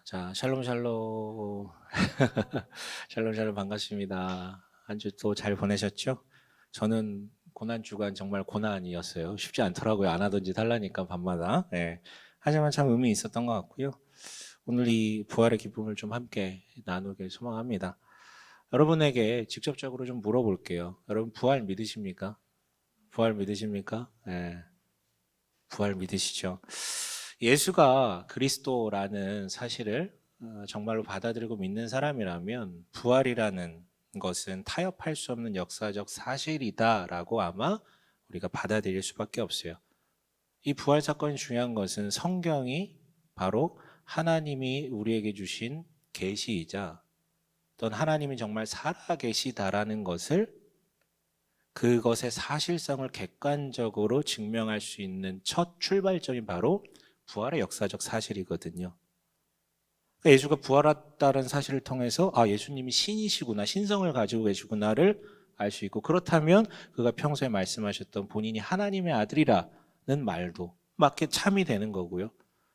자, 샬롬 샬롬. 샬롬 샬롬 반갑습니다. 한 주 또 잘 보내셨죠? 저는 고난 주간 정말 고난이었어요. 쉽지 않더라고요. 안 하던 짓 하려니까 밤마다. 예. 하지만 참 의미 있었던 것 같고요. 오늘 이 부활의 기쁨을 좀 함께 나누길 소망합니다. 여러분에게 직접적으로 좀 물어볼게요. 여러분 부활 믿으십니까? 부활 믿으십니까? 예. 부활 믿으시죠? 예수가 그리스도라는 사실을 정말로 받아들이고 믿는 사람이라면 부활이라는 것은 타협할 수 없는 역사적 사실이다라고 아마 우리가 받아들일 수밖에 없어요. 이 부활 사건이 중요한 것은 성경이 바로 하나님이 우리에게 주신 계시이자 또는 하나님이 정말 살아 계시다라는 것을 그것의 사실성을 객관적으로 증명할 수 있는 첫 출발점이 바로 부활의 역사적 사실이거든요. 그러니까 예수가 부활했다는 사실을 통해서 예수님이 신이시구나, 신성을 가지고 계시구나를 알 수 있고, 그렇다면 그가 평소에 말씀하셨던 본인이 하나님의 아들이라는 말도 맞게 참이 되는 거고요.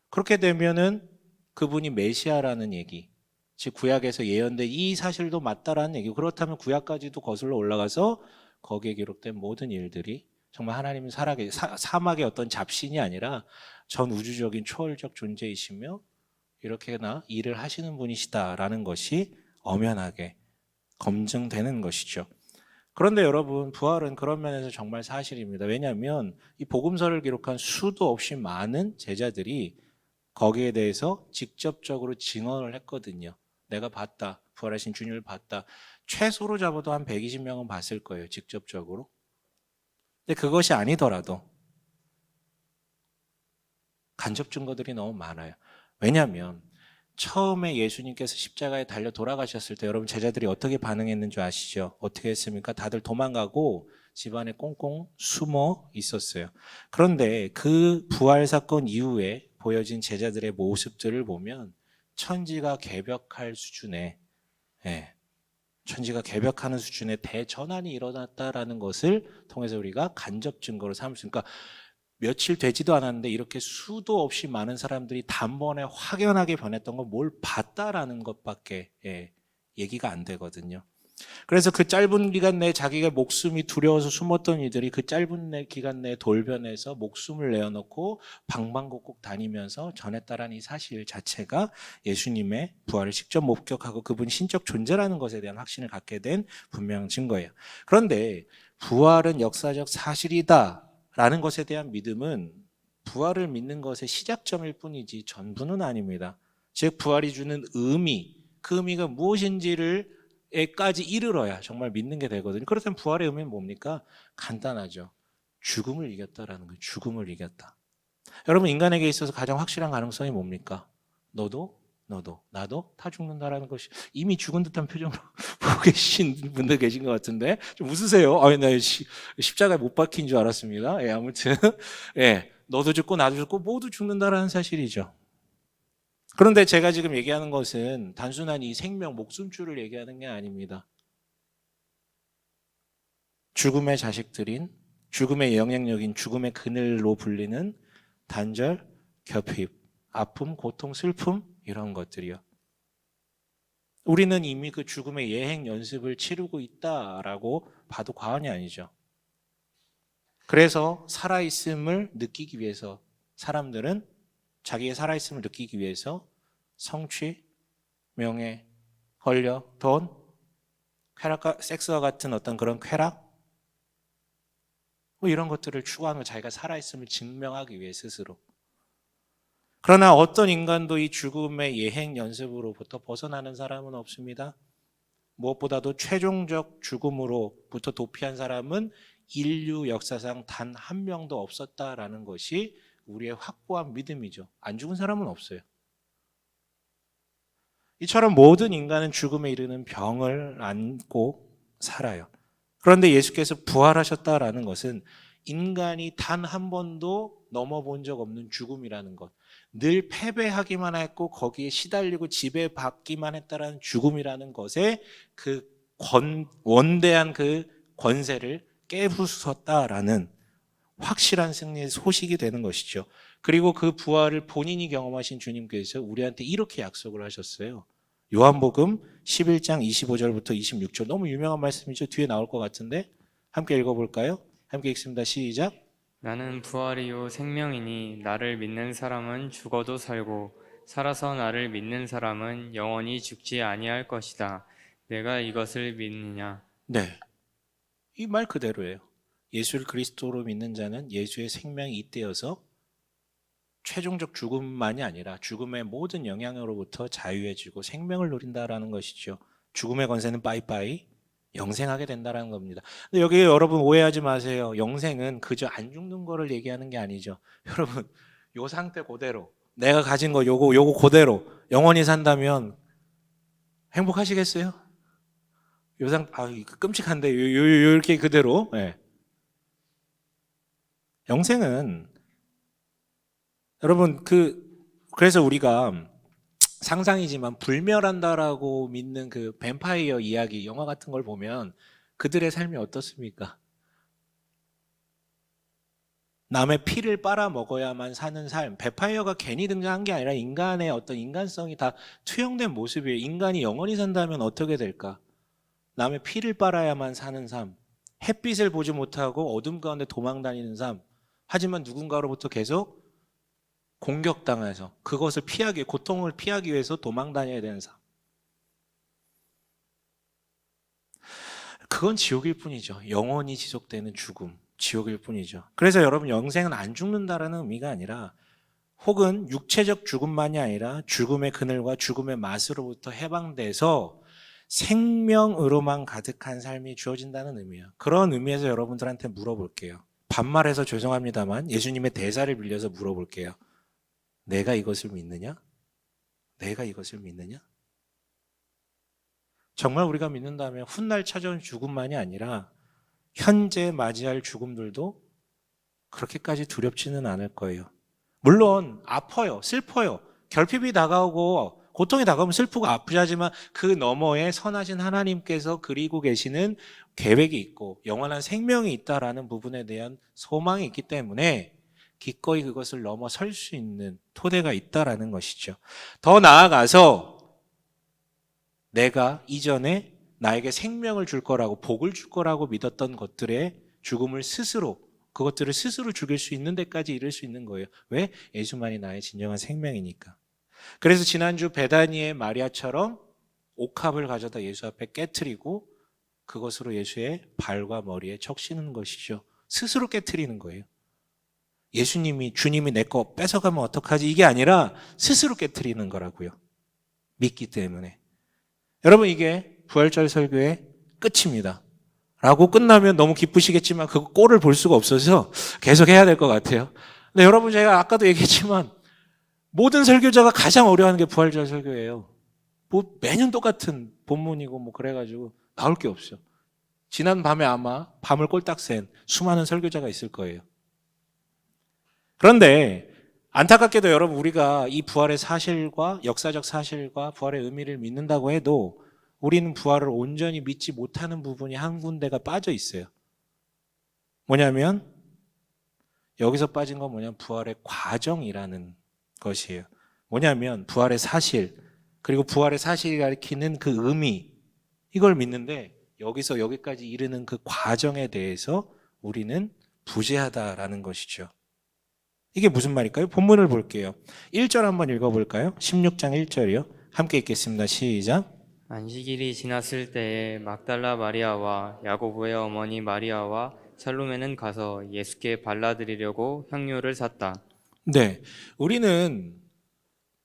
그렇게 되면은 그분이 메시아라는 얘기, 즉 구약에서 예언된 이 사실도 맞다라는 얘기. 그렇다면 구약까지도 거슬러 올라가서 거기에 기록된 모든 일들이 정말 하나님은 사막의 어떤 잡신이 아니라 전 우주적인 초월적 존재이시며 이렇게나 일을 하시는 분이시다라는 것이 엄연하게 검증되는 것이죠. 그런데 여러분, 부활은 그런 면에서 정말 사실입니다. 왜냐하면 이 복음서를 기록한 수도 없이 많은 제자들이 거기에 대해서 직접적으로 증언을 했거든요. 내가 봤다. 부활하신 주님을 봤다. 최소로 잡아도 한 120명은 봤을 거예요. 직접적으로. 근데 그것이 아니더라도 간접 증거들이 너무 많아요. 왜냐하면 처음에 예수님께서 십자가에 달려 돌아가셨을 때 여러분 제자들이 어떻게 반응했는 줄 아시죠? 어떻게 했습니까? 다들 도망가고 집안에 꽁꽁 숨어 있었어요. 그런데 그 부활 사건 이후에 보여진 제자들의 모습들을 보면 천지가 개벽할 수준의 천지가 개벽하는 수준의 대전환이 일어났다라는 것을 통해서 우리가 간접 증거로 삼을 수 있으니까 며칠 되지도 않았는데 이렇게 수도 없이 많은 사람들이 단번에 확연하게 변했던 건 뭘 봤다라는 것밖에 얘기가 안 되거든요. 그래서 그 짧은 기간 내에 자기가 목숨이 두려워서 숨었던 이들이 그 짧은 기간 내에 돌변해서 목숨을 내어놓고 방방곡곡 다니면서 전했다라는 이 사실 자체가 예수님의 부활을 직접 목격하고 그분이 신적 존재라는 것에 대한 확신을 갖게 된 분명한 증거예요. 그런데 부활은 역사적 사실이다 라는 것에 대한 믿음은 부활을 믿는 것의 시작점일 뿐이지 전부는 아닙니다. 즉 부활이 주는 의미, 그 의미가 무엇인지를 에까지 이르러야 정말 믿는 게 되거든요. 그렇다면 부활의 의미는 뭡니까? 간단하죠. 죽음을 이겼다라는 거예요. 죽음을 이겼다. 여러분 인간에게 있어서 가장 확실한 가능성이 뭡니까? 너도 나도 다 죽는다라는 것이 이미 죽은 듯한 표정으로 보고 계신 분들 계신 것 같은데 좀 웃으세요. 나 십자가에 못 박힌 줄 알았습니다. 아무튼 너도 죽고 나도 죽고 모두 죽는다라는 사실이죠. 그런데 제가 지금 얘기하는 것은 단순한 이 생명, 목숨줄을 얘기하는 게 아닙니다. 죽음의 자식들인, 죽음의 영향력인 죽음의 그늘로 불리는 단절, 겹입, 아픔, 고통, 슬픔 이런 것들이요. 우리는 이미 그 죽음의 예행 연습을 치르고 있다라고 봐도 과언이 아니죠. 그래서 살아있음을 느끼기 위해서 사람들은 자기의 살아있음을 느끼기 위해서 성취, 명예, 권력, 돈, 쾌락과 섹스와 같은 어떤 그런 쾌락 이런 것들을 추구하는 거 자기가 살아있음을 증명하기 위해 스스로. 그러나 어떤 인간도 이 죽음의 예행 연습으로부터 벗어나는 사람은 없습니다. 무엇보다도 최종적 죽음으로부터 도피한 사람은 인류 역사상 단 한 명도 없었다라는 것이 우리의 확고한 믿음이죠. 안 죽은 사람은 없어요. 이처럼 모든 인간은 죽음에 이르는 병을 안고 살아요. 그런데 예수께서 부활하셨다라는 것은 인간이 단 한 번도 넘어본 적 없는 죽음이라는 것, 늘 패배하기만 했고 거기에 시달리고 지배받기만 했다라는 죽음이라는 것에 그 원대한 그 권세를 깨부쉈다라는 확실한 승리의 소식이 되는 것이죠. 그리고 그 부활을 본인이 경험하신 주님께서 우리한테 이렇게 약속을 하셨어요. 요한복음 11장 25절부터 26절, 너무 유명한 말씀이죠. 뒤에 나올 것 같은데 함께 읽어볼까요? 함께 읽습니다. 시작. 나는 부활이요 생명이니 나를 믿는 사람은 죽어도 살고 살아서 나를 믿는 사람은 영원히 죽지 아니할 것이다. 내가 이것을 믿느냐? 네, 이 말 그대로예요. 예수를 그리스도로 믿는 자는 예수의 생명이 잇대어서 최종적 죽음만이 아니라 죽음의 모든 영향으로부터 자유해지고 생명을 누린다라는 것이죠. 죽음의 권세는 빠이빠이, 영생하게 된다는 겁니다. 근데 여기 여러분 오해하지 마세요. 영생은 그저 안 죽는 거를 얘기하는 게 아니죠. 여러분, 요 상태 그대로 내가 가진 거 요거 그대로 영원히 산다면 행복하시겠어요? 이거 끔찍한데 이렇게 그대로. 네. 영생은 여러분 그래서 우리가 상상이지만 불멸한다라고 믿는 그 뱀파이어 이야기 영화 같은 걸 보면 그들의 삶이 어떻습니까? 남의 피를 빨아먹어야만 사는 삶. 뱀파이어가 괜히 등장한 게 아니라 인간의 어떤 인간성이 다 투영된 모습이에요. 인간이 영원히 산다면 어떻게 될까? 남의 피를 빨아야만 사는 삶. 햇빛을 보지 못하고 어둠 가운데 도망다니는 삶. 하지만 누군가로부터 계속 공격당해서 그것을 피하기, 고통을 피하기 위해서 도망다녀야 되는 삶. 그건 지옥일 뿐이죠. 영원히 지속되는 죽음, 지옥일 뿐이죠. 그래서 여러분, 영생은 안 죽는다라는 의미가 아니라 혹은 육체적 죽음만이 아니라 죽음의 그늘과 죽음의 맛으로부터 해방돼서 생명으로만 가득한 삶이 주어진다는 의미예요. 그런 의미에서 여러분들한테 물어볼게요. 반말해서 죄송합니다만 예수님의 대사를 빌려서 물어볼게요. 내가 이것을 믿느냐? 내가 이것을 믿느냐? 정말 우리가 믿는다면 훗날 찾아온 죽음만이 아니라 현재 맞이할 죽음들도 그렇게까지 두렵지는 않을 거예요. 물론 아파요, 슬퍼요. 결핍이 다가오고 고통이 다가오면 슬프고 아프지, 하지만 그 너머에 선하신 하나님께서 그리고 계시는 계획이 있고 영원한 생명이 있다라는 부분에 대한 소망이 있기 때문에 기꺼이 그것을 넘어설 수 있는 토대가 있다라는 것이죠. 더 나아가서 내가 이전에 나에게 생명을 줄 거라고, 복을 줄 거라고 믿었던 것들의 죽음을 그것들을 스스로 죽일 수 있는 데까지 이를 수 있는 거예요. 왜? 예수만이 나의 진정한 생명이니까. 그래서 지난주 베다니의 마리아처럼 옥합을 가져다 예수 앞에 깨트리고 그것으로 예수의 발과 머리에 척시는 것이죠. 스스로 깨트리는 거예요. 주님이 내 거 뺏어가면 어떡하지? 이게 아니라 스스로 깨트리는 거라고요. 믿기 때문에. 여러분, 이게 부활절 설교의 끝입니다. 라고 끝나면 너무 기쁘시겠지만 그 꼴을 볼 수가 없어서 계속 해야 될 것 같아요. 근데 여러분, 제가 아까도 얘기했지만 모든 설교자가 가장 어려워하는 게 부활절 설교예요. 뭐 매년 똑같은 본문이고 뭐 그래가지고 나올 게 없어요. 지난 밤에 아마 밤을 꼴딱 샌 수많은 설교자가 있을 거예요. 그런데 안타깝게도 여러분, 우리가 이 부활의 사실과 역사적 사실과 부활의 의미를 믿는다고 해도 우리는 부활을 온전히 믿지 못하는 부분이 한 군데가 빠져 있어요. 뭐냐면 여기서 빠진 건 뭐냐면 부활의 과정이라는 것이에요. 뭐냐면 부활의 사실, 그리고 부활의 사실이 가리키는 그 의미, 이걸 믿는데 여기서 여기까지 이르는 그 과정에 대해서 우리는 부재하다라는 것이죠. 이게 무슨 말일까요? 본문을 볼게요. 1절 한번 읽어볼까요? 16장 1절이요. 함께 읽겠습니다. 시작. 안식일이 지났을 때에 막달라 마리아와 야고보의 어머니 마리아와 살로메는 가서 예수께 발라드리려고 향료를 샀다. 네, 우리는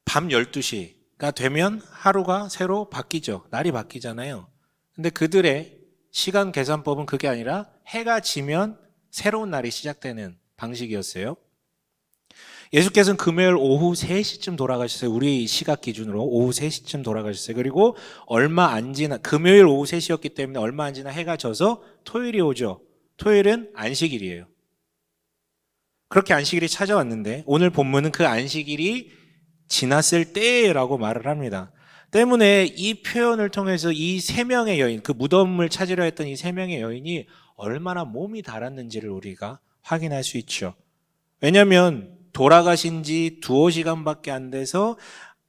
밤 12시가 되면 하루가 새로 바뀌죠. 날이 바뀌잖아요. 근데 그들의 시간 계산법은 그게 아니라 해가 지면 새로운 날이 시작되는 방식이었어요. 예수께서는 금요일 오후 3시쯤 돌아가셨어요. 우리 시각 기준으로 오후 3시쯤 돌아가셨어요. 그리고 얼마 안 지나, 금요일 오후 3시였기 때문에 얼마 안 지나 해가 져서 토요일이 오죠. 토요일은 안식일이에요. 그렇게 안식일이 찾아왔는데 오늘 본문은 그 안식일이 지났을 때라고 말을 합니다. 때문에 이 표현을 통해서 이 세 명의 여인, 그 무덤을 찾으려 했던 이 세 명의 여인이 얼마나 몸이 달았는지를 우리가 확인할 수 있죠. 왜냐하면 돌아가신 지 두어 시간밖에 안 돼서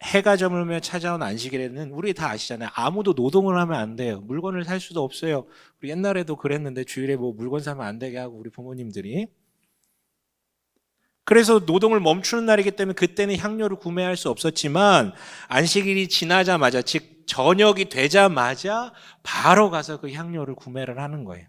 해가 저물며 찾아온 안식일에는 우리 다 아시잖아요. 아무도 노동을 하면 안 돼요. 물건을 살 수도 없어요. 우리 옛날에도 그랬는데 주일에 뭐 물건 사면 안 되게 하고 우리 부모님들이. 그래서 노동을 멈추는 날이기 때문에 그때는 향료를 구매할 수 없었지만 안식일이 지나자마자, 즉 저녁이 되자마자 바로 가서 그 향료를 구매를 하는 거예요.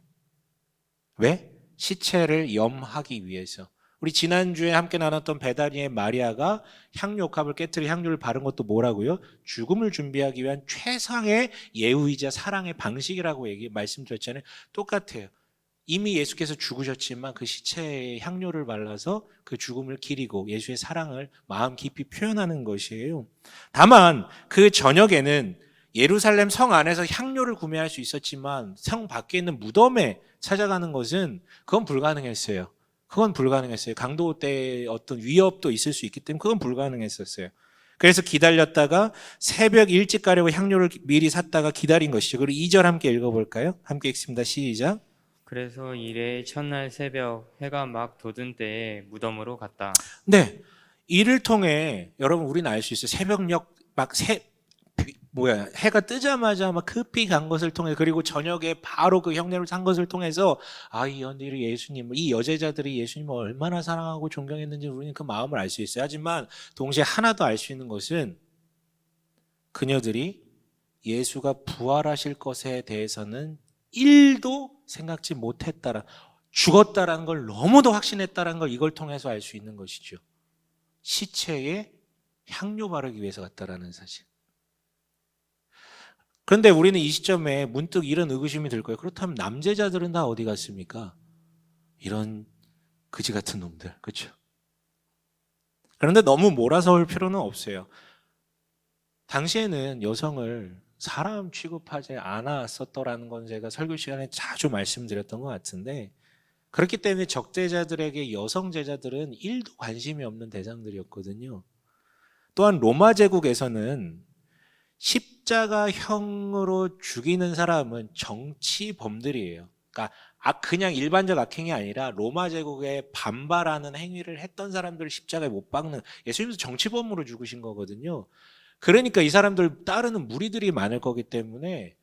왜? 시체를 염하기 위해서. 우리 지난주에 함께 나눴던 베다니의 마리아가 향료값을 깨트려 향료를 바른 것도 뭐라고요? 죽음을 준비하기 위한 최상의 예우이자 사랑의 방식이라고 말씀드렸잖아요. 똑같아요. 이미 예수께서 죽으셨지만 그 시체에 향료를 발라서 그 죽음을 기리고 예수의 사랑을 마음 깊이 표현하는 것이에요. 다만 그 저녁에는 예루살렘 성 안에서 향료를 구매할 수 있었지만 성 밖에 있는 무덤에 찾아가는 것은 그건 불가능했어요. 그건 불가능했어요. 강도 때의 어떤 위협도 있을 수 있기 때문에 그건 불가능했었어요. 그래서 기다렸다가 새벽 일찍 가려고 향료를 미리 샀다가 기다린 것이죠. 그리고 2절 함께 읽어볼까요? 함께 읽습니다. 시작. 그래서 이래 첫날 새벽 해가 막 돋은 때에 무덤으로 갔다. 네, 이를 통해 여러분 우리는 알 수 있어요. 새벽녘 막 해가 뜨자마자 막 급히 간 것을 통해 그리고 저녁에 바로 그 향료를 산 것을 통해서 이 연들이 예수님, 이 여제자들이 예수님을 얼마나 사랑하고 존경했는지 우리는 그 마음을 알 수 있어요. 하지만 동시에 하나 더 알 수 있는 것은 그녀들이 예수가 부활하실 것에 대해서는 1도 생각지 못했다라, 죽었다라는 걸 너무도 확신했다라는 걸 이걸 통해서 알 수 있는 것이죠. 시체에 향료 바르기 위해서 갔다라는 사실. 그런데 우리는 이 시점에 문득 이런 의구심이 들 거예요. 그렇다면 남제자들은 다 어디 갔습니까? 이런 그지 같은 놈들, 그렇죠? 그런데 너무 몰아서올 필요는 없어요. 당시에는 여성을 사람 취급하지 않았었더라는 건 제가 설교 시간에 자주 말씀드렸던 것 같은데, 그렇기 때문에 적제자들에게 여성 제자들은 1도 관심이 없는 대상들이었거든요. 또한 로마 제국에서는 십자가형으로 죽이는 사람은 정치범들이에요. 그러니까 그냥 일반적 악행이 아니라 로마 제국에 반발하는 행위를 했던 사람들을 십자가에 못 박는, 예수님도 정치범으로 죽으신 거거든요. 그러니까 이 사람들 따르는 무리들이 많을 거기 때문에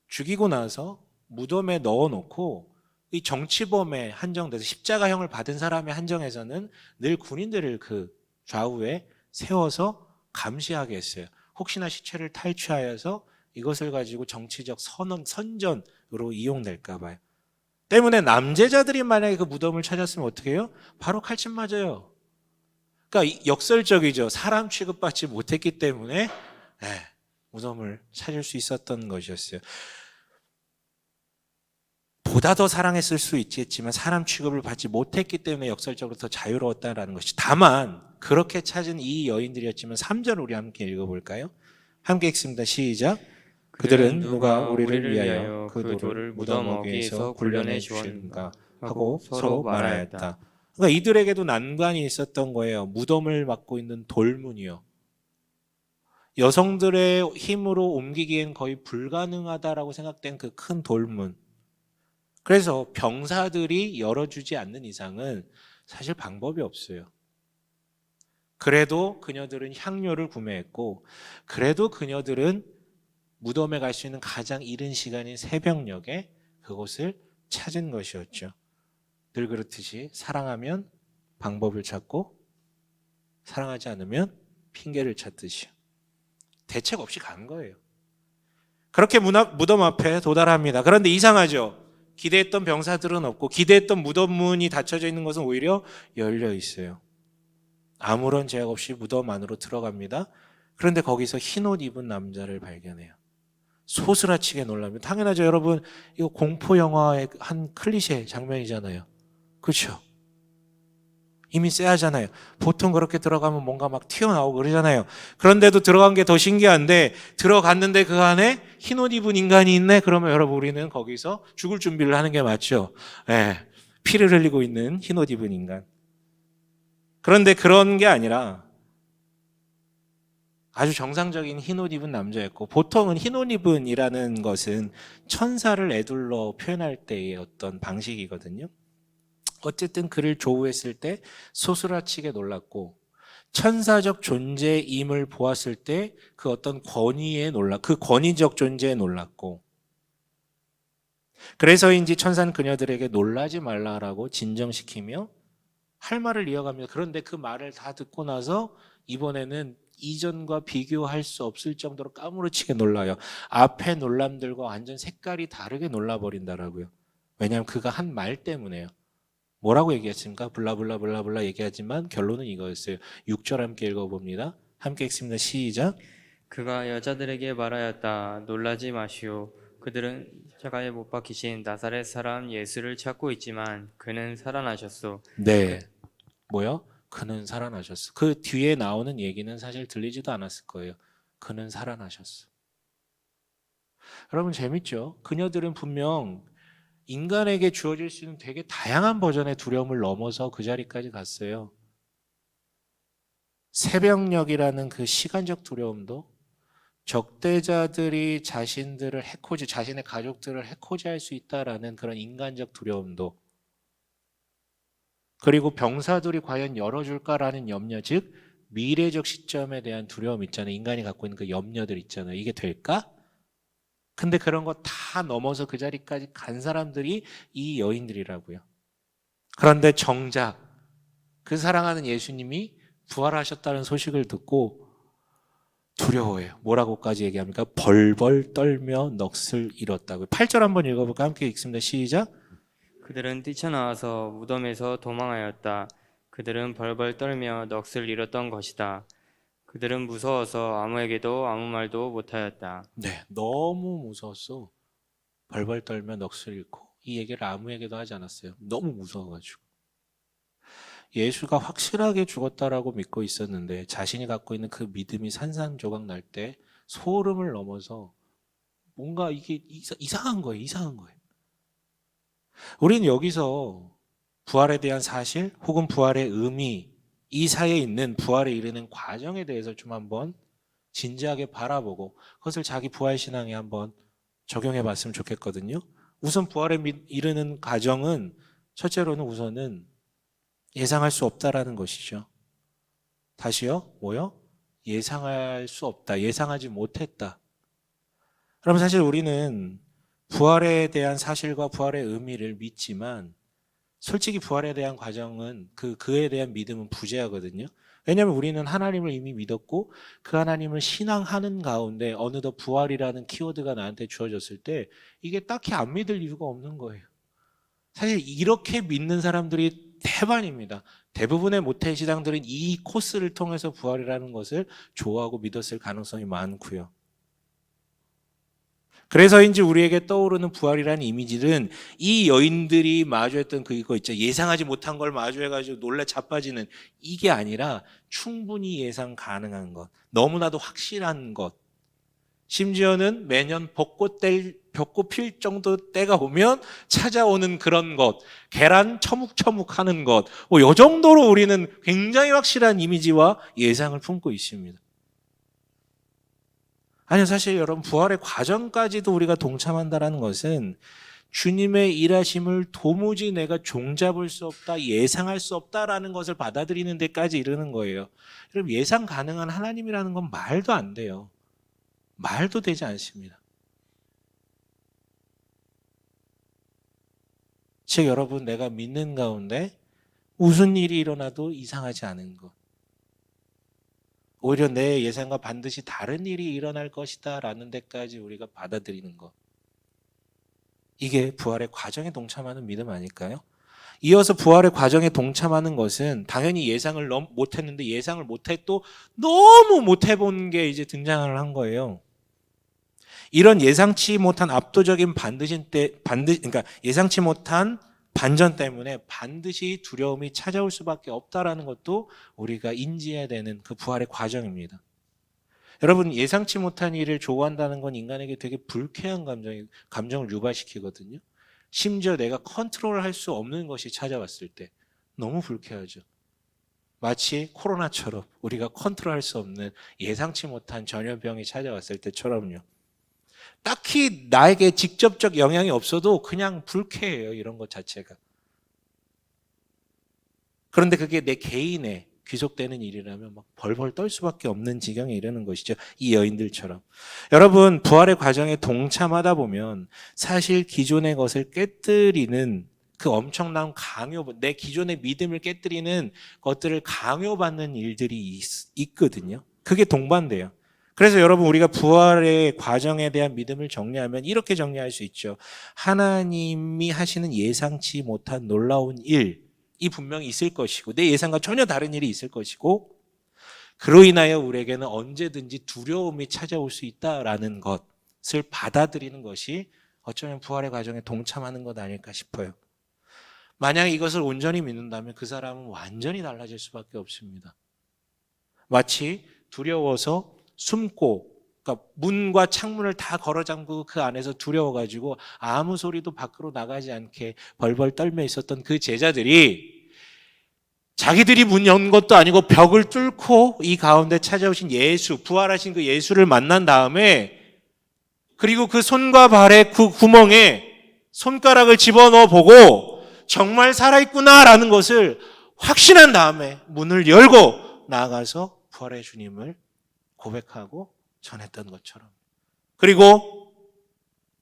죽이고 나서 무덤에 넣어놓고 이 정치범에 한정돼서 십자가형을 받은 사람의 한정에서는 늘 군인들을 그 좌우에 세워서 감시하게 했어요. 혹시나 시체를 탈취하여서 이것을 가지고 정치적 선전으로 이용될까 봐요. 때문에 남제자들이 만약에 그 무덤을 찾았으면 어떻게 해요? 바로 칼집 맞아요. 그러니까 역설적이죠. 사람 취급받지 못했기 때문에 무덤을 찾을 수 있었던 것이었어요. 보다 더 사랑했을 수 있겠지만 사람 취급을 받지 못했기 때문에 역설적으로 더 자유로웠다는 것이. 다만 그렇게 찾은 이 여인들이었지만 3절 우리 함께 읽어볼까요? 함께 읽습니다. 시작. 그들은 누가 우리를 위하여 그 돌을 무덤 어귀에서 굴려내 주었는가 하고 서로 말하였다. 그러니까 이들에게도 난관이 있었던 거예요. 무덤을 막고 있는 돌문이요. 여성들의 힘으로 옮기기엔 거의 불가능하다라고 생각된 그 큰 돌문. 그래서 병사들이 열어주지 않는 이상은 사실 방법이 없어요. 그래도 그녀들은 향료를 구매했고, 그래도 그녀들은 무덤에 갈 수 있는 가장 이른 시간인 새벽녘에 그곳을 찾은 것이었죠. 늘 그렇듯이 사랑하면 방법을 찾고 사랑하지 않으면 핑계를 찾듯이요. 대책 없이 간 거예요. 그렇게 무덤 앞에 도달합니다. 그런데 이상하죠. 기대했던 병사들은 없고 기대했던 무덤 문이 닫혀져 있는 것은 오히려 열려 있어요. 아무런 제약 없이 무덤 안으로 들어갑니다. 그런데 거기서 흰옷 입은 남자를 발견해요. 소스라치게 놀랍니다. 당연하죠. 여러분, 이거 공포 영화의 한 클리셰 장면이잖아요. 그렇죠? 이미 쎄하잖아요. 보통 그렇게 들어가면 뭔가 막 튀어나오고 그러잖아요. 그런데도 들어간 게 더 신기한데, 들어갔는데 그 안에 흰옷 입은 인간이 있네? 그러면 여러분 우리는 거기서 죽을 준비를 하는 게 맞죠. 피를 흘리고 있는 흰옷 입은 인간. 그런데 그런 게 아니라 아주 정상적인 흰옷 입은 남자였고, 보통은 흰옷 입은이라는 것은 천사를 애둘러 표현할 때의 어떤 방식이거든요. 어쨌든 그를 조우했을 때 소스라치게 놀랐고 천사적 존재임을 보았을 때 그 어떤 그 권위적 존재에 놀랐고 그래서인지 천사는 그녀들에게 놀라지 말라라고 진정시키며 할 말을 이어갑니다. 그런데 그 말을 다 듣고 나서 이번에는 이전과 비교할 수 없을 정도로 까무러치게 놀라요. 앞에 놀람들과 완전 색깔이 다르게 놀라버린다라고요. 왜냐하면 그가 한 말 때문에요. 뭐라고 얘기했습니까? 블라블라블라블라 얘기하지만 결론은 이거였어요. 6절 함께 읽어봅니다. 함께 읽습니다. 시작. 그가 여자들에게 말하였다. 놀라지 마시오. 그들은 십자가에 못 박히신 나사렛 사람 예수를 찾고 있지만 그는 살아나셨소. 네. 뭐요? 그는 살아나셨어. 그 뒤에 나오는 얘기는 사실 들리지도 않았을 거예요. 그는 살아나셨어. 여러분 재밌죠? 그녀들은 분명 인간에게 주어질 수 있는 되게 다양한 버전의 두려움을 넘어서 그 자리까지 갔어요. 새벽녘이라는 그 시간적 두려움도 적대자들이 자신의 가족들을 해코지할 수 있다라는 그런 인간적 두려움도 그리고 병사들이 과연 열어줄까라는 염려, 즉 미래적 시점에 대한 두려움 있잖아요. 인간이 갖고 있는 그 염려들 있잖아요. 이게 될까? 근데 그런 거 다 넘어서 그 자리까지 간 사람들이 이 여인들이라고요. 그런데 정작 그 사랑하는 예수님이 부활하셨다는 소식을 듣고 두려워해요. 뭐라고까지 얘기합니까? 벌벌 떨며 넋을 잃었다고요. 8절 한번 읽어볼까? 함께 읽습니다. 시작. 그들은 뛰쳐나와서 무덤에서 도망하였다. 그들은 벌벌 떨며 넋을 잃었던 것이다. 그들은 무서워서 아무에게도 아무 말도 못하였다. 네, 너무 무서웠어. 벌벌 떨며 넋을 잃고 이 얘기를 아무에게도 하지 않았어요. 너무 무서워가지고. 예수가 확실하게 죽었다라고 믿고 있었는데 자신이 갖고 있는 그 믿음이 산산조각 날 때 소름을 넘어서 뭔가 이게 이상한 거예요. 이상한 거예요. 우리는 여기서 부활에 대한 사실 혹은 부활의 의미 이 사이에 있는 부활에 이르는 과정에 대해서 좀 한번 진지하게 바라보고 그것을 자기 부활 신앙에 한번 적용해 봤으면 좋겠거든요. 우선 부활에 이르는 과정은 첫째로는 우선은 예상할 수 없다라는 것이죠. 다시요? 뭐요? 예상할 수 없다. 예상하지 못했다. 그럼 사실 우리는 부활에 대한 사실과 부활의 의미를 믿지만 솔직히 부활에 대한 과정은 그에 대한 믿음은 부재하거든요. 왜냐하면 우리는 하나님을 이미 믿었고 그 하나님을 신앙하는 가운데 어느덧 부활이라는 키워드가 나한테 주어졌을 때 이게 딱히 안 믿을 이유가 없는 거예요. 사실 이렇게 믿는 사람들이 대반입니다. 대부분의 모태신앙들은 이 코스를 통해서 부활이라는 것을 좋아하고 믿었을 가능성이 많고요. 그래서인지 우리에게 떠오르는 부활이라는 이미지는 이 여인들이 마주했던 그거 있죠. 예상하지 못한 걸 마주해가지고 놀라 자빠지는 이게 아니라 충분히 예상 가능한 것, 너무나도 확실한 것, 심지어는 매년 벚꽃 필 정도 때가 오면 찾아오는 그런 것, 계란 처묵처묵 하는 것, 이 정도로 우리는 굉장히 확실한 이미지와 예상을 품고 있습니다. 아니요, 사실 여러분, 부활의 과정까지도 우리가 동참한다는 것은 주님의 일하심을 도무지 내가 종잡을 수 없다, 예상할 수 없다라는 것을 받아들이는 데까지 이르는 거예요. 여러분, 예상 가능한 하나님이라는 건 말도 안 돼요. 말도 되지 않습니다. 즉, 여러분, 내가 믿는 가운데 무슨 일이 일어나도 이상하지 않은 것. 오히려 내 예상과 반드시 다른 일이 일어날 것이다 라는 데까지 우리가 받아들이는 것. 이게 부활의 과정에 동참하는 믿음 아닐까요? 이어서 부활의 과정에 동참하는 것은 당연히 예상을 못했는데 예상을 못했고 너무 못해본 게 이제 등장을 한 거예요. 이런 예상치 못한 압도적인 그러니까 예상치 못한 반전 때문에 반드시 두려움이 찾아올 수밖에 없다라는 것도 우리가 인지해야 되는 그 부활의 과정입니다. 여러분, 예상치 못한 일을 좋아한다는 건 인간에게 되게 불쾌한 감정을 유발시키거든요. 심지어 내가 컨트롤할 수 없는 것이 찾아왔을 때 너무 불쾌하죠. 마치 코로나처럼 우리가 컨트롤할 수 없는 예상치 못한 전염병이 찾아왔을 때처럼요. 딱히 나에게 직접적 영향이 없어도 그냥 불쾌해요. 이런 것 자체가. 그런데 그게 내 개인에 귀속되는 일이라면 막 벌벌 떨 수밖에 없는 지경에 이르는 것이죠. 이 여인들처럼. 여러분, 부활의 과정에 동참하다 보면 사실 기존의 것을 깨뜨리는 그 엄청난 내 기존의 믿음을 깨뜨리는 것들을 강요받는 일들이 있거든요. 그게 동반돼요. 그래서 여러분, 우리가 부활의 과정에 대한 믿음을 정리하면 이렇게 정리할 수 있죠. 하나님이 하시는 예상치 못한 놀라운 일이 분명히 있을 것이고, 내 예상과 전혀 다른 일이 있을 것이고, 그로 인하여 우리에게는 언제든지 두려움이 찾아올 수 있다라는 것을 받아들이는 것이 어쩌면 부활의 과정에 동참하는 것 아닐까 싶어요. 만약 이것을 온전히 믿는다면 그 사람은 완전히 달라질 수밖에 없습니다. 마치 두려워서 숨고, 그러니까 문과 창문을 다 걸어 잠그고 그 안에서 두려워가지고 아무 소리도 밖으로 나가지 않게 벌벌 떨며 있었던 그 제자들이 자기들이 문 연 것도 아니고 벽을 뚫고 이 가운데 찾아오신 예수, 부활하신 그 예수를 만난 다음에, 그리고 그 손과 발의 그 구멍에 손가락을 집어넣어 보고 정말 살아있구나라는 것을 확신한 다음에 문을 열고 나아가서 부활의 주님을 고백하고 전했던 것처럼, 그리고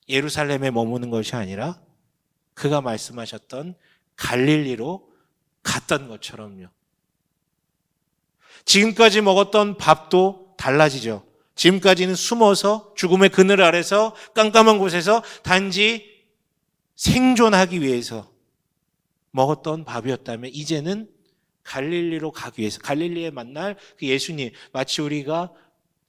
예루살렘에 머무는 것이 아니라 그가 말씀하셨던 갈릴리로 갔던 것처럼요. 지금까지 먹었던 밥도 달라지죠. 지금까지는 숨어서 죽음의 그늘 아래서 깜깜한 곳에서 단지 생존하기 위해서 먹었던 밥이었다면, 이제는 갈릴리로 가기 위해서, 갈릴리에 만날 그 예수님, 마치 우리가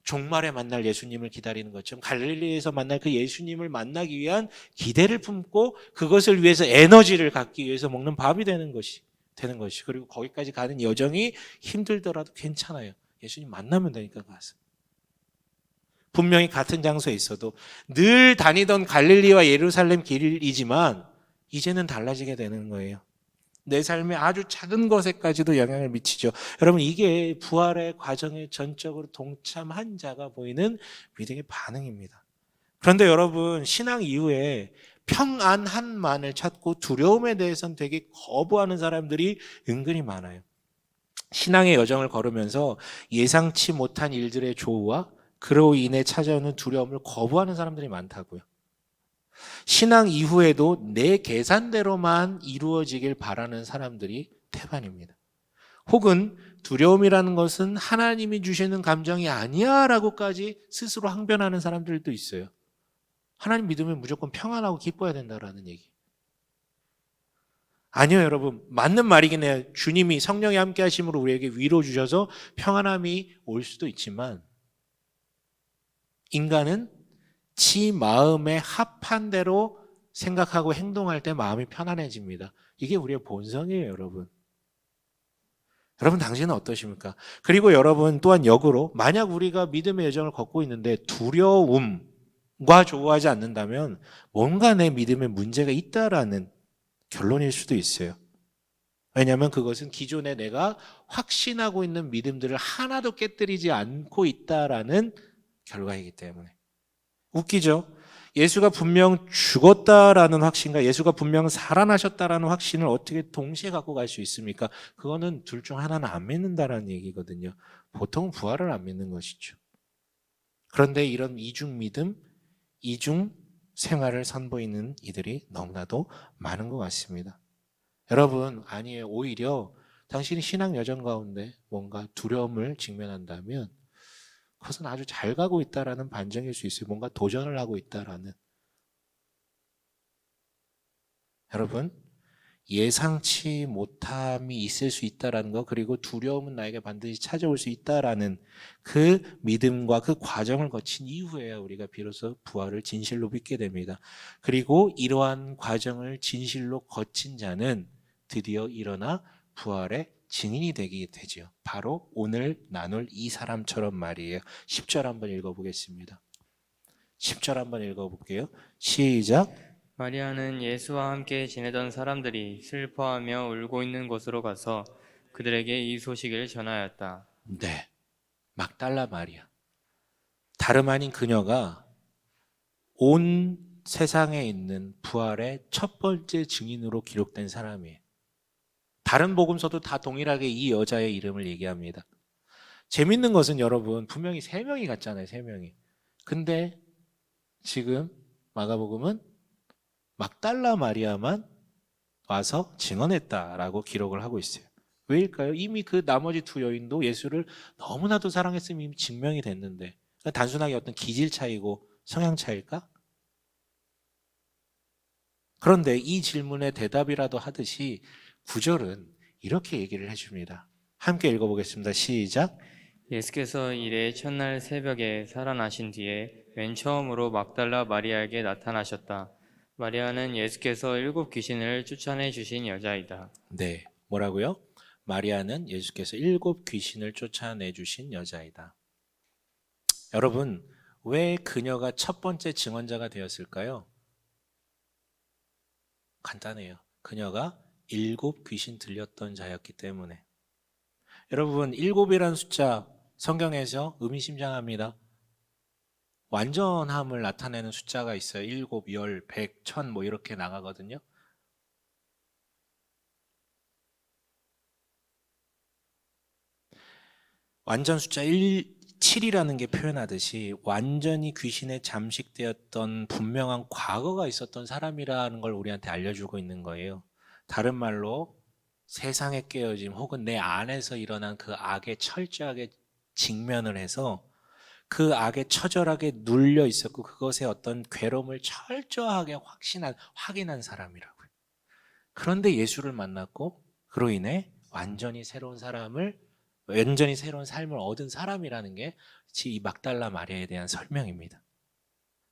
종말에 만날 예수님을 기다리는 것처럼 갈릴리에서 만날 그 예수님을 만나기 위한 기대를 품고 그것을 위해서 에너지를 갖기 위해서 먹는 밥이 되는 것이, 그리고 거기까지 가는 여정이 힘들더라도 괜찮아요. 예수님 만나면 되니까 가서. 분명히 같은 장소에 있어도 늘 다니던 갈릴리와 예루살렘 길이지만 이제는 달라지게 되는 거예요. 내 삶의 아주 작은 것에까지도 영향을 미치죠. 여러분, 이게 부활의 과정에 전적으로 동참한 자가 보이는 믿음의 반응입니다. 그런데 여러분, 신앙 이후에 평안함만을 찾고 두려움에 대해서는 되게 거부하는 사람들이 은근히 많아요. 신앙의 여정을 걸으면서 예상치 못한 일들의 조우와 그로 인해 찾아오는 두려움을 거부하는 사람들이 많다고요. 신앙 이후에도 내 계산대로만 이루어지길 바라는 사람들이 태반입니다. 혹은 두려움이라는 것은 하나님이 주시는 감정이 아니야 라고까지 스스로 항변하는 사람들도 있어요. 하나님 믿으면 무조건 평안하고 기뻐야 된다라는 얘기. 아니요, 여러분. 맞는 말이긴 해요. 주님이 성령이 함께 하심으로 우리에게 위로 주셔서 평안함이 올 수도 있지만, 인간은 지 마음에 합한 대로 생각하고 행동할 때 마음이 편안해집니다. 이게 우리의 본성이에요, 여러분. 여러분, 당신은 어떠십니까? 그리고 여러분 또한 역으로, 만약 우리가 믿음의 여정을 걷고 있는데 두려움과 조우하지 않는다면 뭔가 내 믿음에 문제가 있다라는 결론일 수도 있어요. 왜냐하면 그것은 기존에 내가 확신하고 있는 믿음들을 하나도 깨뜨리지 않고 있다라는 결과이기 때문에. 웃기죠? 예수가 분명 죽었다라는 확신과 예수가 분명 살아나셨다라는 확신을 어떻게 동시에 갖고 갈 수 있습니까? 그거는 둘 중 하나는 안 믿는다라는 얘기거든요. 보통 부활을 안 믿는 것이죠. 그런데 이런 이중 믿음, 이중 생활을 선보이는 이들이 너무나도 많은 것 같습니다. 여러분, 아니에요. 오히려 당신이 신앙 여정 가운데 뭔가 두려움을 직면한다면 그것은 아주 잘 가고 있다라는 반증일 수 있어요. 뭔가 도전을 하고 있다라는. 여러분, 예상치 못함이 있을 수 있다라는 것, 그리고 두려움은 나에게 반드시 찾아올 수 있다라는 그 믿음과 그 과정을 거친 이후에야 우리가 비로소 부활을 진실로 믿게 됩니다. 그리고 이러한 과정을 진실로 거친 자는 드디어 일어나 부활의 증인이 되게 되죠. 바로 오늘 나눌 이 사람처럼 말이에요. 10절 한번 읽어보겠습니다. 10절 한번 읽어볼게요. 시작. 마리아는 예수와 함께 지내던 사람들이 슬퍼하며 울고 있는 곳으로 가서 그들에게 이 소식을 전하였다. 네, 막달라 마리아. 다름 아닌 그녀가 온 세상에 있는 부활의 첫 번째 증인으로 기록된 사람이에요. 다른 복음서도 다 동일하게 이 여자의 이름을 얘기합니다. 재밌는 것은 여러분 분명히 세 명이 갔잖아요. 세 명이. 근데 지금 마가복음은 막달라 마리아만 와서 증언했다라고 기록을 하고 있어요. 왜일까요? 이미 그 나머지 두 여인도 예수를 너무나도 사랑했음이 이미 증명이 됐는데 단순하게 어떤 기질 차이고 성향 차이일까? 그런데 이 질문에 대답이라도 하듯이 구절은 이렇게 얘기를 해줍니다. 함께 읽어보겠습니다. 시작. 예수께서 이래 첫날 새벽에 살아나신 뒤에 맨 처음으로 막달라 마리아에게 나타나셨다. 마리아는 예수께서 7 귀신을 쫓아내 주신 여자이다. 네, 뭐라고요? 마리아는 예수께서 7 귀신을 쫓아내 주신 여자이다. 여러분, 왜 그녀가 첫 번째 증언자가 되었을까요? 간단해요. 그녀가 7 귀신 들렸던 자였기 때문에. 여러분, 7이라는 숫자 성경에서 의미심장합니다. 완전함을 나타내는 숫자가 있어요. 7, 10, 100, 1000 뭐 이렇게 나가거든요. 완전 숫자 7이라는 게 표현하듯이 완전히 귀신에 잠식되었던 분명한 과거가 있었던 사람이라는 걸 우리한테 알려주고 있는 거예요. 다른 말로 세상의 깨어짐 혹은 내 안에서 일어난 그 악에 철저하게 직면을 해서 그 악에 처절하게 눌려 있었고 그것의 어떤 괴로움을 철저하게 확인한 사람이라고요. 그런데 예수를 만났고 그로 인해 완전히 새로운 삶을 얻은 사람이라는 게 이 막달라 마리아에 대한 설명입니다.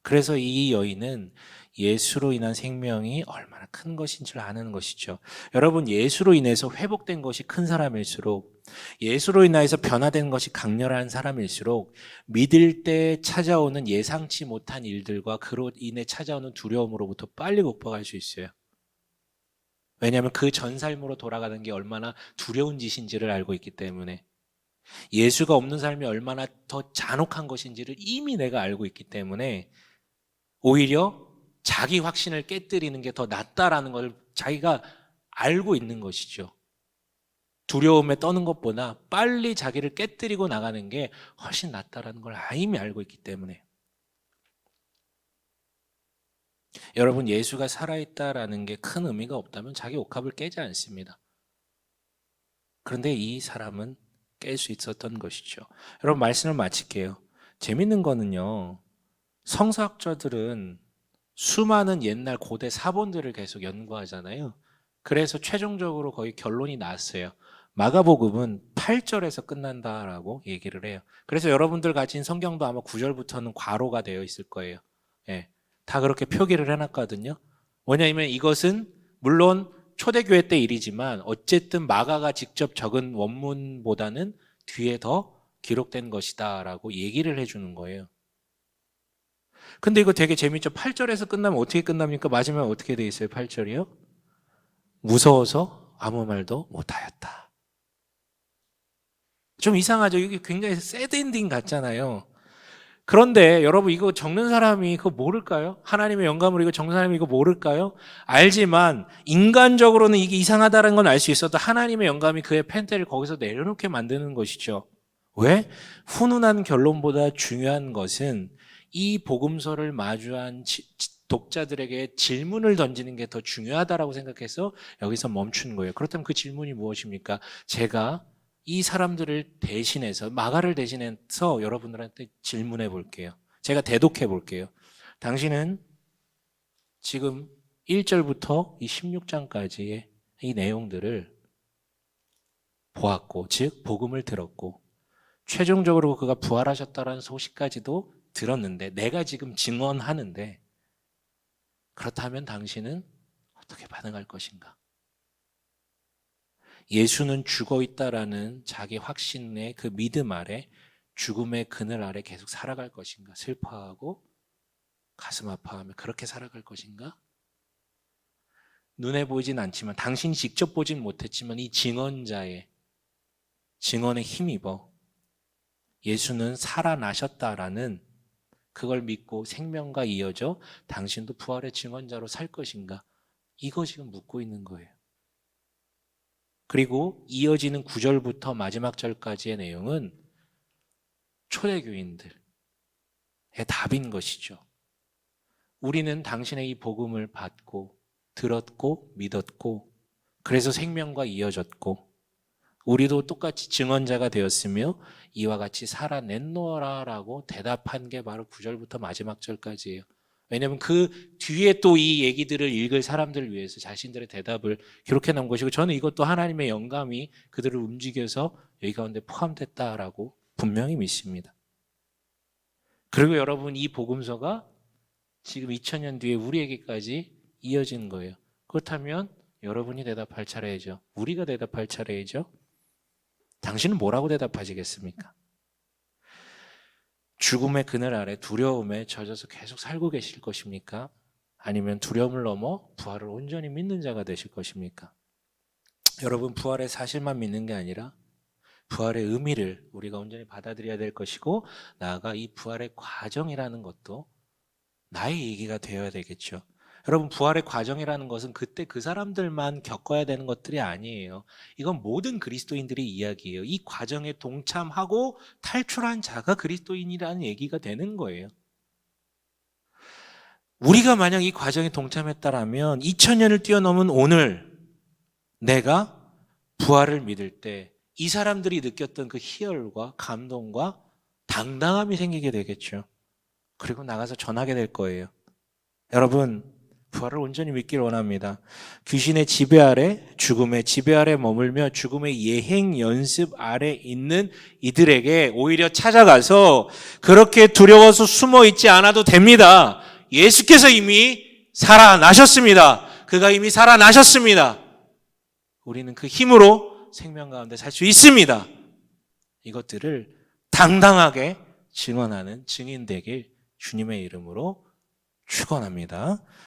그래서 이 여인은 예수로 인한 생명이 얼마나 큰 것인 줄 아는 것이죠. 여러분, 예수로 인해서 회복된 것이 큰 사람일수록, 예수로 인하여서 변화된 것이 강렬한 사람일수록 믿을 때 찾아오는 예상치 못한 일들과 그로 인해 찾아오는 두려움으로부터 빨리 극복할 수 있어요. 왜냐하면 그 전 삶으로 돌아가는 게 얼마나 두려운 짓인지를 알고 있기 때문에, 예수가 없는 삶이 얼마나 더 잔혹한 것인지를 이미 내가 알고 있기 때문에 오히려 자기 확신을 깨뜨리는 게 더 낫다라는 걸 자기가 알고 있는 것이죠. 두려움에 떠는 것보다 빨리 자기를 깨뜨리고 나가는 게 훨씬 낫다라는 걸 이미 알고 있기 때문에. 여러분, 예수가 살아있다라는 게 큰 의미가 없다면 자기 옥합을 깨지 않습니다. 그런데 이 사람은 깰 수 있었던 것이죠. 여러분, 말씀을 마칠게요. 재밌는 거는요, 성서학자들은 수많은 옛날 고대 사본들을 계속 연구하잖아요. 그래서 최종적으로 거의 결론이 났어요. 마가복음은 8절에서 끝난다라고 얘기를 해요. 그래서 여러분들 가진 성경도 아마 9절부터는 괄호가 되어 있을 거예요. 예, 다 그렇게 표기를 해놨거든요. 뭐냐면 이것은 물론 초대교회 때 일이지만 어쨌든 마가가 직접 적은 원문보다는 뒤에 더 기록된 것이다라고 얘기를 해주는 거예요. 근데 이거 되게 재밌죠. 8절에서 끝나면 어떻게 끝납니까? 마지막에 어떻게 돼 있어요? 8절이요? 무서워서 아무 말도 못하였다. 좀 이상하죠? 이게 굉장히 새드 엔딩 같잖아요. 그런데 여러분, 이거 적는 사람이 그거 모를까요? 하나님의 영감으로 이거 적는 사람이 이거 모를까요? 알지만 인간적으로는 이게 이상하다는 건 알 수 있어도 하나님의 영감이 그의 펜테를 거기서 내려놓게 만드는 것이죠. 왜? 훈훈한 결론보다 중요한 것은 이 복음서를 마주한 독자들에게 질문을 던지는 게 더 중요하다라고 생각해서 여기서 멈춘 거예요. 그렇다면 그 질문이 무엇입니까? 제가 이 사람들을 대신해서, 마가를 대신해서 여러분들한테 질문해 볼게요. 제가 대독해 볼게요. 당신은 지금 1절부터 이 16장까지의 이 내용들을 보았고, 즉 복음을 들었고, 최종적으로 그가 부활하셨다라는 소식까지도 들었는데, 내가 지금 증언하는데, 그렇다면 당신은 어떻게 반응할 것인가? 예수는 죽어 있다라는 자기 확신의 그 믿음 아래, 죽음의 그늘 아래 계속 살아갈 것인가? 슬퍼하고 가슴 아파하며 그렇게 살아갈 것인가? 눈에 보이진 않지만, 당신이 직접 보진 못했지만 이 증언자의 증언에 힘입어 예수는 살아나셨다라는 그걸 믿고 생명과 이어져 당신도 부활의 증언자로 살 것인가? 이거 지금 묻고 있는 거예요. 그리고 이어지는 9절부터 마지막 절까지의 내용은 초대교인들의 답인 것이죠. 우리는 당신의 이 복음을 받고 들었고 믿었고 그래서 생명과 이어졌고 우리도 똑같이 증언자가 되었으며 이와 같이 살아냈노라 라고 대답한 게 바로 9절부터 마지막 절까지예요. 왜냐하면 그 뒤에 또 이 얘기들을 읽을 사람들을 위해서 자신들의 대답을 기록해 놓은 것이고 저는 이것도 하나님의 영감이 그들을 움직여서 여기 가운데 포함됐다라고 분명히 믿습니다. 그리고 여러분 이 복음서가 지금 2000년 뒤에 우리에게까지 이어진 거예요. 그렇다면 여러분이 대답할 차례이죠. 우리가 대답할 차례이죠. 당신은 뭐라고 대답하시겠습니까? 죽음의 그늘 아래 두려움에 젖어서 계속 살고 계실 것입니까? 아니면 두려움을 넘어 부활을 온전히 믿는 자가 되실 것입니까? 여러분 부활의 사실만 믿는 게 아니라 부활의 의미를 우리가 온전히 받아들여야 될 것이고 나아가 이 부활의 과정이라는 것도 나의 얘기가 되어야 되겠죠. 여러분 부활의 과정이라는 것은 그때 그 사람들만 겪어야 되는 것들이 아니에요. 이건 모든 그리스도인들의 이야기예요. 이 과정에 동참하고 탈출한 자가 그리스도인이라는 얘기가 되는 거예요. 우리가 만약 이 과정에 동참했다라면 2000년을 뛰어넘은 오늘 내가 부활을 믿을 때 이 사람들이 느꼈던 그 희열과 감동과 당당함이 생기게 되겠죠. 그리고 나가서 전하게 될 거예요. 여러분 부활을 온전히 믿기를 원합니다. 귀신의 지배 아래, 죽음의 지배 아래 머물며 죽음의 예행 연습 아래 있는 이들에게 오히려 찾아가서 그렇게 두려워서 숨어 있지 않아도 됩니다. 예수께서 이미 살아나셨습니다. 그가 이미 살아나셨습니다. 우리는 그 힘으로 생명 가운데 살 수 있습니다. 이것들을 당당하게 증언하는 증인 되길 주님의 이름으로 축원합니다.